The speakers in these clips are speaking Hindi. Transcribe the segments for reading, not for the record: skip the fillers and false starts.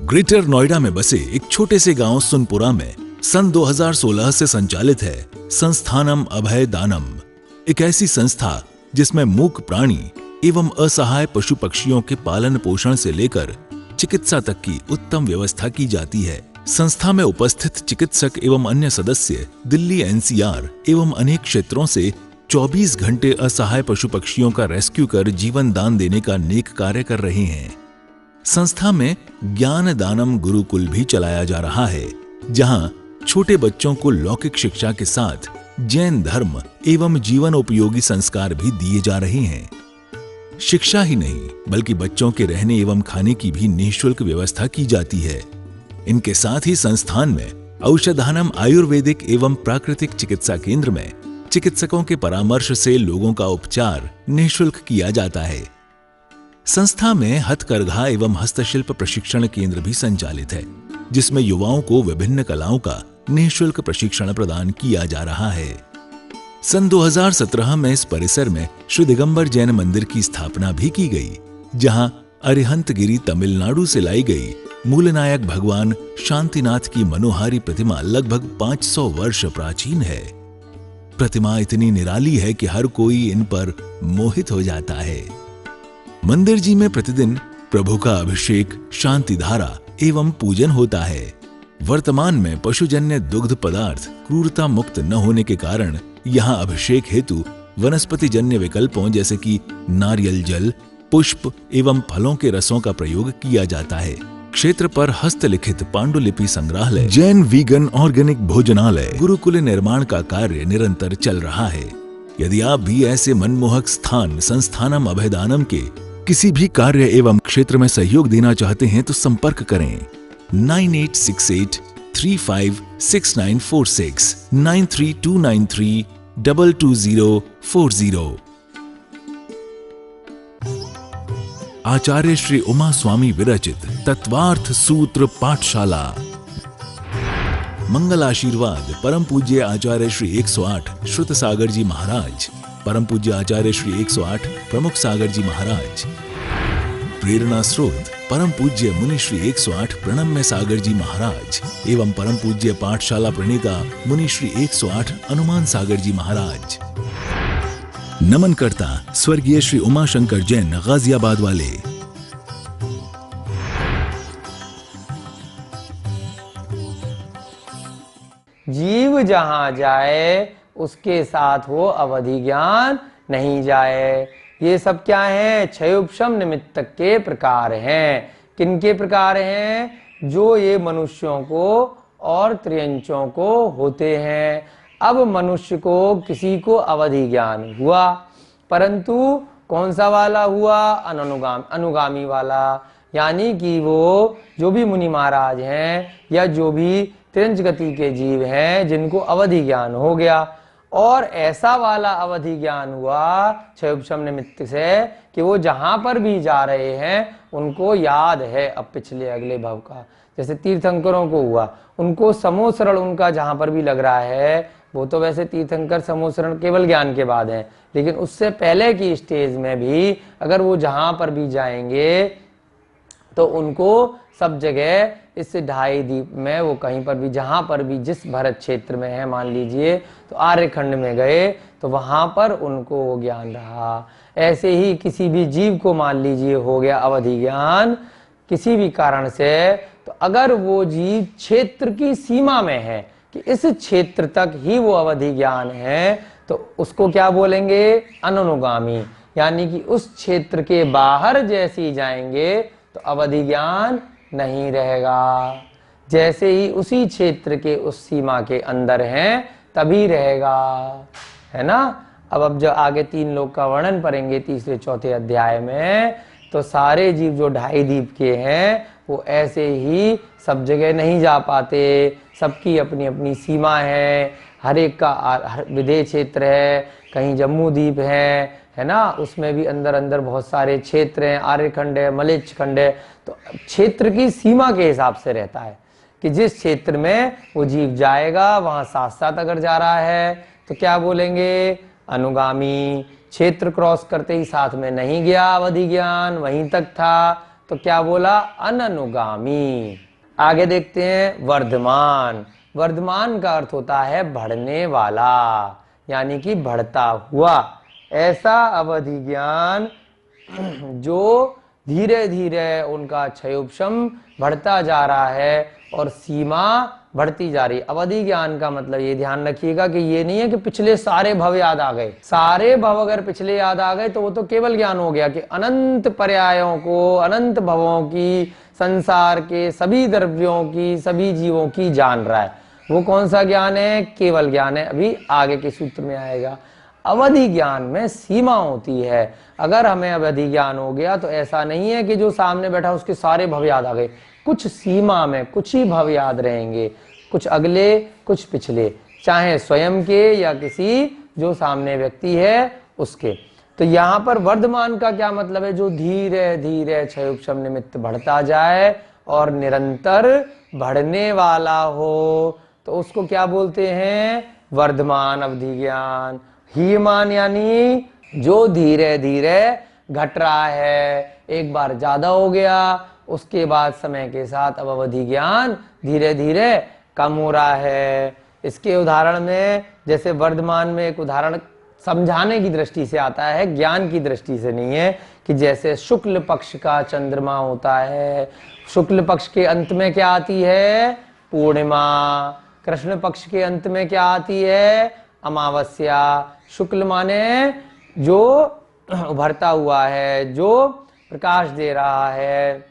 ग्रेटर नोएडा में बसे एक छोटे से गांव सुनपुरा में सन 2016 से संचालित है संस्थानम अभय दानम, एक ऐसी संस्था जिसमें मूक प्राणी एवं असहाय पशु पक्षियों के पालन पोषण से लेकर चिकित्सा तक की उत्तम व्यवस्था की जाती है। संस्था में उपस्थित चिकित्सक एवं अन्य सदस्य दिल्ली एनसीआर एवं अनेक क्षेत्रों से 24 घंटे असहाय पशु पक्षियों का रेस्क्यू कर जीवन दान देने का नेक कार्य कर रहे हैं। संस्था में ज्ञान दानम गुरुकुल भी चलाया जा रहा है, जहां छोटे बच्चों को लौकिक शिक्षा के साथ जैन धर्म एवं जीवन उपयोगी संस्कार भी दिए जा रहे हैं। शिक्षा ही नहीं बल्कि बच्चों के रहने एवं खाने की भी निःशुल्क व्यवस्था की जाती है। इनके साथ ही संस्थान में औषधानम आयुर्वेदिक एवं प्राकृतिक चिकित्सा केंद्र में चिकित्सकों के परामर्श से लोगों का उपचार निःशुल्क किया जाता है। संस्था में हथकरघा एवं हस्तशिल्प प्रशिक्षण केंद्र भी संचालित है, जिसमें युवाओं को विभिन्न कलाओं का निःशुल्क प्रशिक्षण प्रदान किया जा रहा है। सन 2017 में इस परिसर में श्री दिगंबर जैन मंदिर की स्थापना भी की गई, जहां अरिहंतगिरी तमिलनाडु से लाई गई मूलनायक भगवान शांतिनाथ की मनोहारी प्रतिमा लगभग 500 वर्ष प्राचीन है। प्रतिमा इतनी निराली है कि हर कोई इन पर मोहित हो जाता है। मंदिर जी में प्रतिदिन प्रभु का अभिषेक, शांति धारा एवं पूजन होता है। वर्तमान में पशुजन्य दुग्ध पदार्थ क्रूरता मुक्त न होने के कारण यहाँ अभिषेक हेतु वनस्पति जन्य विकल्पों जैसे कि नारियल जल, पुष्प एवं फलों के रसों का प्रयोग किया जाता है। क्षेत्र पर हस्तलिखित पांडुलिपि संग्रहालय, जैन वीगन ऑर्गेनिक भोजनालय, गुरुकुल निर्माण का कार्य निरंतर चल रहा है। यदि आप भी ऐसे मनमोहक स्थान संस्थानम अभयदानम के किसी भी कार्य एवं क्षेत्र में सहयोग देना चाहते हैं तो संपर्क करें 9868356946 9329322040। आचार्य श्री उमा स्वामी विरचित तत्वार्थ सूत्र पाठशाला। मंगल आशीर्वाद परम पूज्य आचार्य श्री 108 श्रुत सागर जी महाराज, परम पूज्य आचार्य श्री 108 प्रमुख सागर जी महाराज। प्रेरणा स्रोत परम पूज्य मुनि श्री 108 प्रणम्य सागर जी महाराज एवं परम पूज्य पाठशाला प्रणेता मुनि श्री 108 हनुमान सागर जी महाराज। नमन करता स्वर्गीय श्री उमाशंकर जैन गाजियाबाद वाले। जीव जहां जाए उसके साथ वो अवधि ज्ञान नहीं जाए। ये सब क्या है? क्षयोपशम निमित्तक के प्रकार हैं। किनके प्रकार हैं? जो ये मनुष्यों को और त्रियंचों को होते हैं। अब मनुष्य को किसी को अवधि ज्ञान हुआ, परंतु कौन सा वाला हुआ? अनुगामी वाला, यानी कि वो जो भी मुनि महाराज हैं या जो भी त्रियंच गति के जीव हैं जिनको अवधि ज्ञान हो गया, और ऐसा वाला अवधि ज्ञान हुआ क्षयोपशम निमित्त से कि वो जहां पर भी जा रहे हैं उनको याद है अब पिछले अगले भव का। जैसे तीर्थंकरों को हुआ, उनको समोसरण उनका जहां पर भी लग रहा है, वो तो वैसे तीर्थंकर समोसरण केवल ज्ञान के बाद है, लेकिन उससे पहले की स्टेज में भी अगर वो जहां पर भी जाएंगे तो उनको सब जगह इस ढाई द्वीप में वो कहीं पर भी जहां पर भी जिस भरत क्षेत्र में है, मान लीजिए तो आर्यखंड में गए तो वहां पर उनको वो ज्ञान रहा। ऐसे ही किसी भी जीव को मान लीजिए हो गया अवधि ज्ञान किसी भी कारण से, तो अगर वो जीव क्षेत्र की सीमा में है कि इस क्षेत्र तक ही वो अवधि ज्ञान है, तो उसको क्या बोलेंगे? अनुगामी, यानी कि उस क्षेत्र के बाहर जैसे ही जाएंगे तो अवधि ज्ञान नहीं रहेगा। जैसे ही उसी क्षेत्र के उस सीमा के अंदर हैं तभी रहेगा, है ना। अब जो आगे 3 लोक का वर्णन पढ़ेंगे तीसरे चौथे अध्याय में, तो सारे जीव जो ढाई द्वीप के हैं वो ऐसे ही सब जगह नहीं जा पाते। सबकी अपनी अपनी सीमा है, हर एक का विदेह क्षेत्र है, कहीं जम्मू द्वीप है ना, उसमें भी अंदर अंदर बहुत सारे क्षेत्र हैं, आर्यखंड है, मलेच्छ खंड है। तो क्षेत्र की सीमा के हिसाब से रहता है कि जिस क्षेत्र में वो जीव जाएगा वहां साथ साथ अगर जा रहा है तो क्या बोलेंगे? अनुगामी। क्षेत्र क्रॉस करते ही साथ में नहीं गया अवधि ज्ञान, वहीं तक था, तो क्या बोला? अननुगामी। आगे देखते हैं वर्धमान। वर्धमान का अर्थ होता है बढ़ने वाला, यानी कि बढ़ता हुआ। ऐसा अवधि ज्ञान जो धीरे धीरे उनका क्षयोपशम बढ़ता जा रहा है और सीमा बढ़ती जा रही है। अवधि ज्ञान का मतलब ये ध्यान रखिएगा कि ये नहीं है कि पिछले सारे भव याद आ गए। सारे भव अगर पिछले याद आ गए तो वो तो केवल ज्ञान हो गया कि अनंत पर्यायों को, अनंत भवों की, संसार के सभी द्रव्यों की, सभी जीवों की जान रहा है। वो कौन सा ज्ञान है? केवल ज्ञान है। अभी आगे के सूत्र में आएगा। अवधि ज्ञान में सीमा होती है। अगर हमें अवधि ज्ञान हो गया तो ऐसा नहीं है कि जो सामने बैठा उसके सारे भव याद आ गए। कुछ सीमा में कुछ ही भव याद रहेंगे, कुछ अगले, कुछ पिछले, चाहे स्वयं के या किसी जो सामने व्यक्ति है उसके। तो यहाँ पर वर्धमान का क्या मतलब है? जो धीरे धीरे क्षयोपशम निमित्त बढ़ता जाए और निरंतर बढ़ने वाला हो, तो उसको क्या बोलते हैं? वर्धमान अवधि ज्ञान। हीयमान यानी जो धीरे धीरे घट रहा है, एक बार ज्यादा हो गया, उसके बाद समय के साथ अब अवधि ज्ञान धीरे धीरे कम हो रहा है। इसके उदाहरण में, जैसे वर्धमान में एक उदाहरण समझाने की दृष्टि से आता है, ज्ञान की दृष्टि से नहीं है, कि जैसे शुक्ल पक्ष का चंद्रमा होता है, शुक्ल पक्ष के अंत में क्या आती है? पूर्णिमा। कृष्ण पक्ष के अंत में क्या आती है? अमावस्या। शुक्ल माने जो उभरता हुआ है, जो प्रकाश दे रहा है।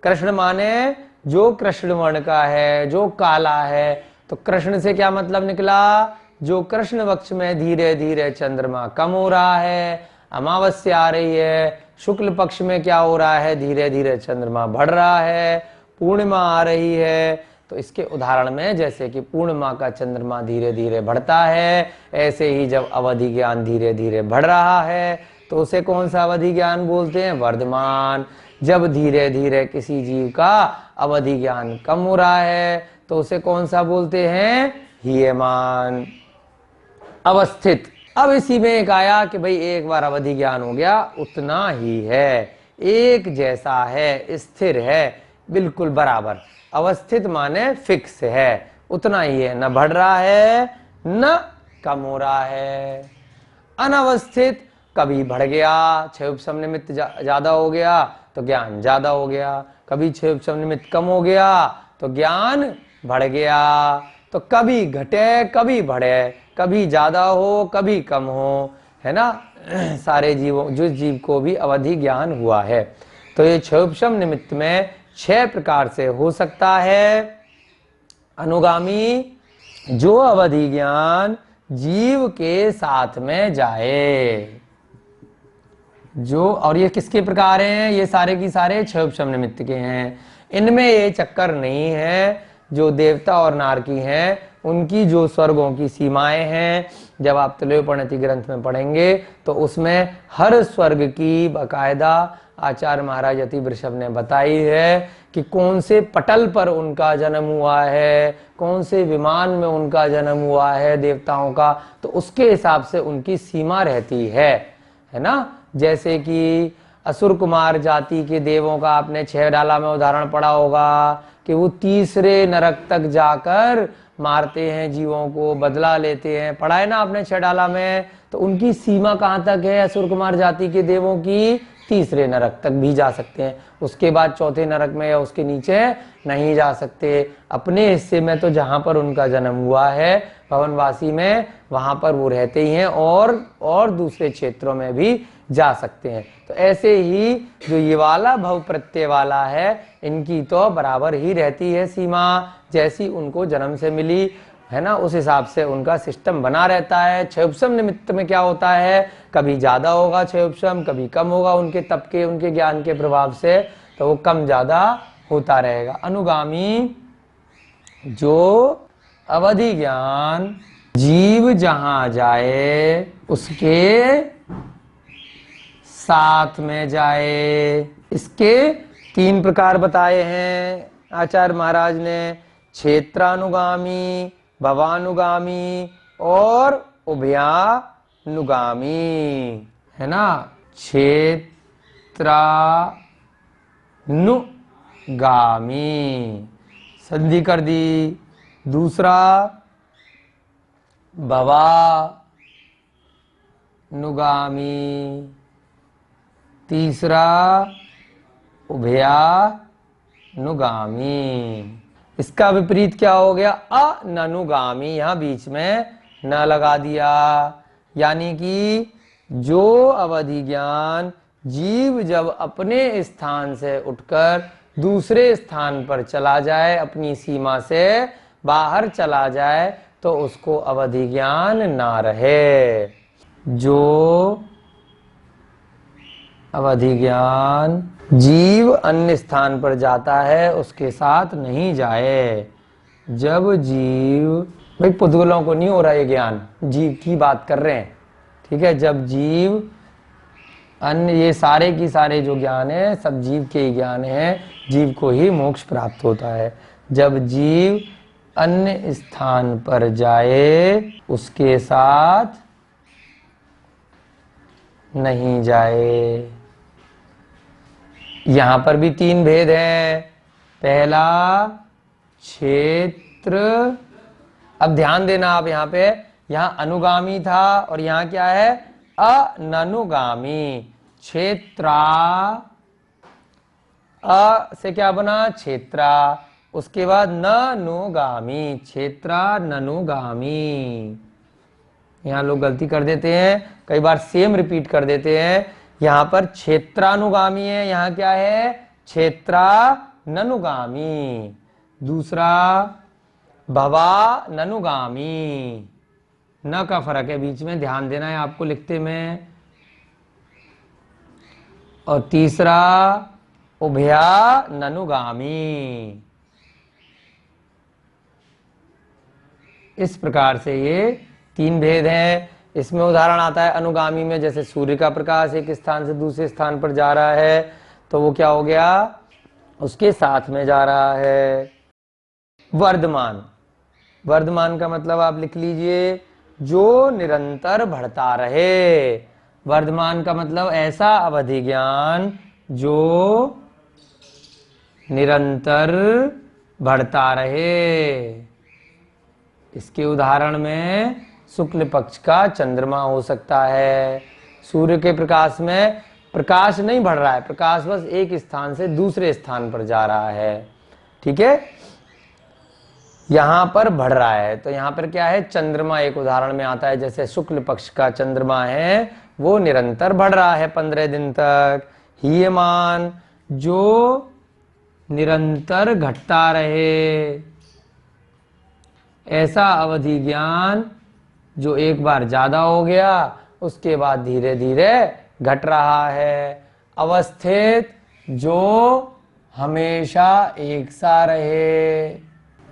कृष्ण माने जो कृष्ण वर्ण का है, जो काला है। तो कृष्ण से क्या मतलब निकला? जो कृष्ण पक्ष में धीरे धीरे चंद्रमा कम हो रहा है, अमावस्या आ रही है। शुक्ल पक्ष में क्या हो रहा है? धीरे धीरे चंद्रमा बढ़ रहा है, पूर्णिमा आ रही है। तो इसके उदाहरण में, जैसे कि पूर्णिमा का चंद्रमा धीरे धीरे बढ़ता है, ऐसे ही जब अवधि ज्ञान धीरे धीरे बढ़ रहा है तो उसे कौन सा अवधि ज्ञान बोलते हैं? वर्धमान। जब धीरे धीरे किसी जीव का अवधि ज्ञान कम हो रहा है तो उसे कौन सा बोलते हैं? हीयमान। अवस्थित। अब इसी में एक आया कि भाई एक बार अवधि ज्ञान हो गया, उतना ही है, एक जैसा है, स्थिर है, बिल्कुल बराबर। अवस्थित माने फिक्स है, उतना ही है, न बढ़ रहा है न कम हो रहा है। अनवस्थित, कभी बढ़ गया, क्षयोपशम निमित्त ज्यादा हो गया तो ज्ञान ज्यादा हो गया, कभी क्षयोपशम निमित्त कम हो गया तो ज्ञान बढ़ गया। तो कभी घटे कभी बढ़े, कभी ज्यादा हो कभी कम हो, है ना। सारे जीवों, जिस जीव को भी अवधि ज्ञान हुआ है। तो ये क्षयोपशम निमित्त में 6 प्रकार से हो सकता है। अनुगामी, जो अवधि ज्ञान जीव के साथ में जाए, जो, और ये किसके प्रकार हैं? ये सारे की सारे क्षयोपशम निमित्त के हैं। इनमें ये चक्कर नहीं है जो देवता और नारकी हैं उनकी जो स्वर्गों की सीमाएं हैं, जब आप त्रयोपनिषद ग्रंथ में पढ़ेंगे तो उसमें हर स्वर्ग की बाकायदा आचार्य महाराज अति वृषभ ने बताई है कि कौन से पटल पर उनका जन्म हुआ है, कौन से विमान में उनका जन्म हुआ है देवताओं का, तो उसके हिसाब से उनकी सीमा रहती है ना। जैसे कि असुर कुमार जाति के देवों का आपने 6 डाला में उदाहरण पढ़ा होगा कि वो तीसरे नरक तक जाकर मारते हैं जीवों को, बदला लेते हैं, पढ़ा है ना आपने 6 डाला में। तो उनकी सीमा कहाँ तक है असुर कुमार जाति के देवों की? तीसरे नरक तक भी जा सकते हैं, उसके बाद चौथे नरक में या उसके नीचे नहीं जा सकते। अपने हिस्से में तो जहां पर उनका जन्म हुआ है भवनवासी में, वहां पर वो रहते ही हैं, और दूसरे क्षेत्रों में भी जा सकते हैं। तो ऐसे ही जो ये वाला भव प्रत्यय वाला है, इनकी तो बराबर ही रहती है सीमा, जैसी उनको जन्म से मिली है ना, उस हिसाब से उनका सिस्टम बना रहता है। क्षयोपशम निमित्त में क्या होता है? कभी ज्यादा होगा क्षयोपशम, कभी कम होगा, उनके तप के, उनके ज्ञान के प्रभाव से, तो वो कम ज्यादा होता रहेगा। अनुगामी, जो अवधि ज्ञान जीव जहां जाए उसके साथ में जाए। इसके 3 प्रकार बताए हैं आचार्य महाराज ने, क्षेत्रानुगामी, भवानुगामी और उभयानुगामी, है ना। क्षेत्रानुगामी, नुगामी, संधि कर दी। दूसरा भवा नुगामी, तीसरा उभया नुगामी। इसका विपरीत क्या हो गया? अननुगामी, यहां बीच में न लगा दिया। यानी कि जो अवधि ज्ञान जीव जब अपने स्थान से उठकर दूसरे स्थान पर चला जाए, अपनी सीमा से बाहर चला जाए, तो उसको अवधि ज्ञान ना रहे। जो अवधि ज्ञान जीव अन्य स्थान पर जाता है उसके साथ नहीं जाए। जब जीव, भाई पुद्गलों को नहीं हो रहा ये ज्ञान, जीव की बात कर रहे हैं, ठीक है। जब जीव अन्य, ये सारे की सारे जो ज्ञान है सब जीव के ही ज्ञान है, जीव को ही मोक्ष प्राप्त होता है। जब जीव अन्य स्थान पर जाए उसके साथ नहीं जाए। यहां पर भी तीन भेद हैं। पहला क्षेत्र, अब ध्यान देना आप यहां पे, यहां अनुगामी था और यहां क्या है? अननुगामी। क्षेत्रा, अ से क्या बना? क्षेत्रा। उसके बाद ननुगामी, क्षेत्रा ननुगामी। यहां लोग गलती कर देते हैं, कई बार सेम रिपीट कर देते हैं। यहां पर क्षेत्रानुगामी है, यहां क्या है? क्षेत्रा ननुगामी। दूसरा भवा ननुगामी, न का फर्क है बीच में, ध्यान देना है आपको लिखते में। और तीसरा उभया ननुगामी। इस प्रकार से ये तीन भेद हैं। इसमें उदाहरण आता है अनुगामी में, जैसे सूर्य का प्रकाश एक स्थान से दूसरे स्थान पर जा रहा है तो वो क्या हो गया? उसके साथ में जा रहा है। वर्धमान, वर्धमान का मतलब आप लिख लीजिए, जो निरंतर बढ़ता रहे। वर्धमान का मतलब ऐसा अवधि ज्ञान जो निरंतर बढ़ता रहे। इसके उदाहरण में शुक्ल पक्ष का चंद्रमा हो सकता है। सूर्य के प्रकाश में प्रकाश नहीं बढ़ रहा है, प्रकाश बस एक स्थान से दूसरे स्थान पर जा रहा है, ठीक है। यहां पर बढ़ रहा है, तो यहां पर क्या है? चंद्रमा एक उदाहरण में आता है। जैसे शुक्ल पक्ष का चंद्रमा है वो निरंतर बढ़ रहा है 15 दिन तक। हीयमान, जो निरंतर घटता रहे, ऐसा अवधि ज्ञान जो एक बार ज्यादा हो गया उसके बाद धीरे धीरे घट रहा है। अवस्थित, जो हमेशा एक सा रहे।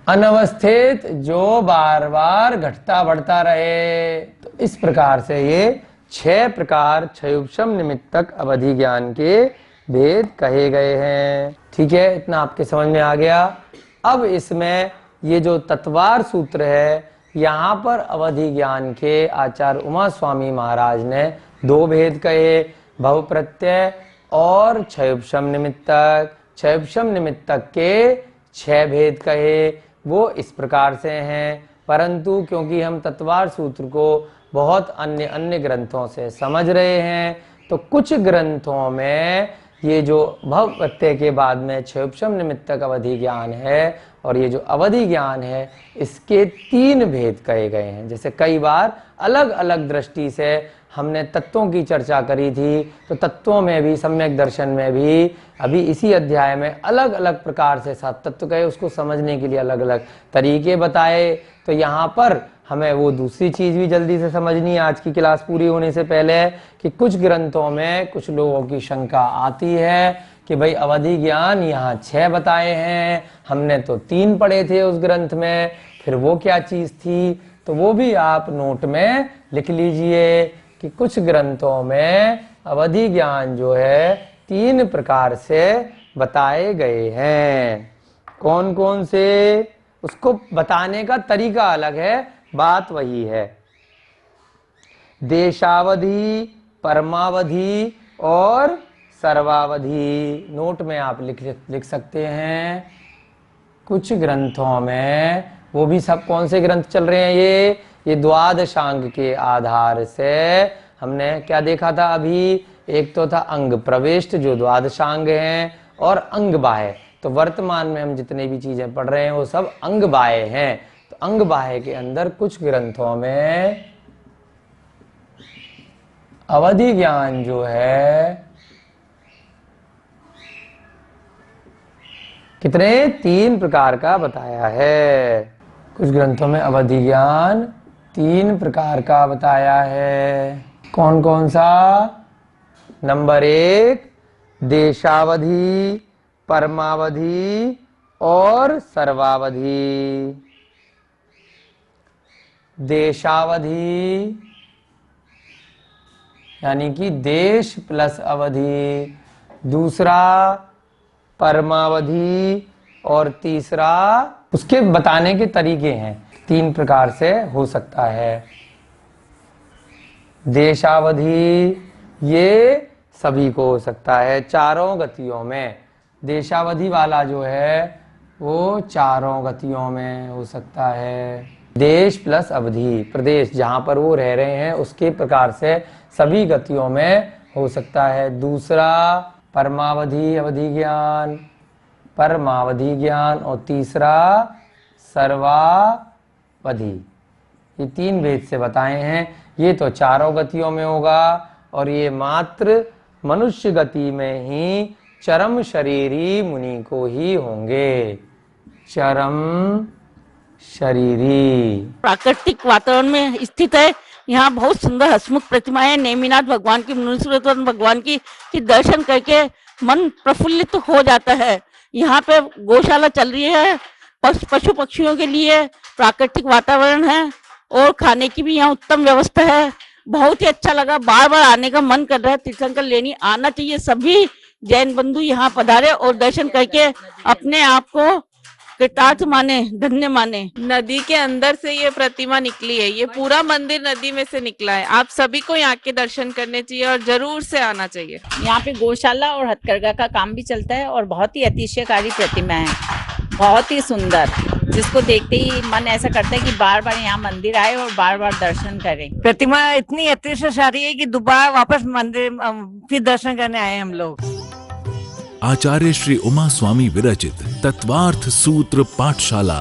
अनवस्थित, जो बार बार घटता बढ़ता रहे। तो इस प्रकार से ये 6 प्रकार क्षयोपशम निमित्तक अवधि ज्ञान के भेद कहे गए हैं, ठीक है। इतना आपके समझ में आ गया। अब इसमें ये जो तत्वार सूत्र है, यहाँ पर अवधि ज्ञान के आचार्य उमा स्वामी महाराज ने 2 भेद कहे, भव प्रत्यय और क्षयोपशम निमित्तक। क्षयोपशम निमित्तक के 6 भेद कहे, वो इस प्रकार से हैं। परंतु क्योंकि हम तत्वार सूत्र को बहुत अन्य अन्य ग्रंथों से समझ रहे हैं, तो कुछ ग्रंथों में ये जो भव प्रत्यय के बाद में क्षयोपशम निमित्तक अवधि ज्ञान है और ये जो अवधि ज्ञान है, इसके 3 भेद कहे गए हैं। जैसे कई बार अलग अलग दृष्टि से हमने तत्वों की चर्चा करी थी, तो तत्वों में भी, सम्यक दर्शन में भी अभी इसी अध्याय में अलग अलग प्रकार से 7 तत्व कहे, उसको समझने के लिए अलग अलग तरीके बताए। तो यहाँ पर हमें वो दूसरी चीज भी जल्दी से समझनी है आज की क्लास पूरी होने से पहले, कि कुछ ग्रंथों में कुछ लोगों की शंका आती है कि भाई अवधि ज्ञान यहाँ 6 बताए हैं, हमने तो 3 पढ़े थे उस ग्रंथ में, फिर वो क्या चीज थी? तो वो भी आप नोट में लिख लीजिए कि कुछ ग्रंथों में अवधि ज्ञान जो है 3 प्रकार से बताए गए हैं। कौन कौन से, उसको बताने का तरीका अलग है, बात वही है। देशावधि, परमावधि और सर्वावधि। नोट में आप लिख सकते हैं। कुछ ग्रंथों में, वो भी सब कौन से ग्रंथ चल रहे हैं, ये द्वादशांग के आधार से हमने क्या देखा था अभी। एक तो था अंग प्रविष्ट जो द्वादशांग हैं, और अंग बाह्य। तो वर्तमान में हम जितने भी चीजें पढ़ रहे हैं वो सब अंग बाह्य हैं। तो अंग बाह्य के अंदर कुछ ग्रंथों में अवधि ज्ञान जो है कितने 3 प्रकार का बताया है। कुछ ग्रंथों में अवधि ज्ञान 3 प्रकार का बताया है। कौन कौन सा? नंबर 1 देशावधि, परमावधि और सर्वावधि। देशावधि यानी कि देश प्लस अवधि, दूसरा परमावधि, और तीसरा उसके बताने के तरीके हैं। 3 प्रकार से हो सकता है। देशावधि ये सभी को हो सकता है, चारों गतियों में। देशावधि वाला जो है वो चारों गतियों में हो सकता है। देश प्लस अवधि, प्रदेश जहां पर वो रह रहे हैं उसके प्रकार से सभी गतियों में हो सकता है। दूसरा परमावधि अवधि ज्ञान, परमावधि ज्ञान, और तीसरा सर्वावधि। ये 3 भेद से बताए हैं। ये तो चारों गतियों में होगा, और ये मात्र मनुष्य गति में ही चरम शरीरी मुनि को ही होंगे। चरम शरीरी प्राकृतिक वातावरण में स्थित है। यहाँ बहुत सुंदर हसमुख प्रतिमाएं, नेमिनाथ भगवान की, मुनीश्वरत्व भगवान की दर्शन करके मन प्रफुल्लित हो जाता है। यहाँ पे गौशाला चल रही है, पशु पक्षियों के लिए प्राकृतिक वातावरण है, और खाने की भी यहाँ उत्तम व्यवस्था है। बहुत ही अच्छा लगा, बार बार आने का मन कर रहा है। तीर्थंकर लेनी आना चाहिए। सभी जैन बंधु यहाँ पधारे और दर्शन करके अपने आप को कृतार्थ माने, धन्य माने। नदी के अंदर से ये प्रतिमा निकली है, ये पूरा मंदिर नदी में से निकला है। आप सभी को यहाँ के दर्शन करने चाहिए और जरूर से आना चाहिए। यहाँ पे गौशाला और हथकरघा का काम भी चलता है, और बहुत ही अतिशयकारी प्रतिमा है, बहुत ही सुंदर, जिसको देखते ही मन ऐसा करता है कि बार बार यहाँ मंदिर आए और बार बार दर्शन करें। प्रतिमा इतनी अतिशयकारी है कि दोबारा वापस मंदिर फिर दर्शन करने आए हम लोग। आचार्य श्री उमा स्वामी विरचित तत्वार्थ सूत्र पाठशाला।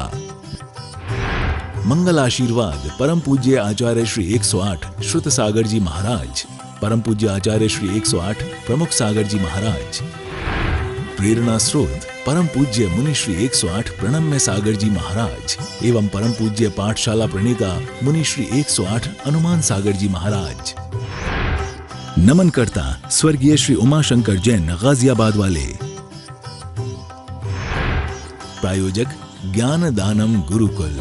मंगल आशीर्वाद परम पूज्य आचार्य श्री 108 श्रुत सागर जी महाराज, परम पूज्य आचार्य श्री 108 प्रमुख सागर जी महाराज। प्रेरणा स्रोत परम पूज्य मुनि श्री 108 प्रणम्य सागर जी महाराज एवं परम पूज्य पाठशाला प्रणेता मुनि श्री 108 अनुमान सागर जी महाराज। नमन करता स्वर्गीय श्री उमाशंकर जैन गाजियाबाद वाले। प्रायोजक ज्ञान दानम गुरुकुल।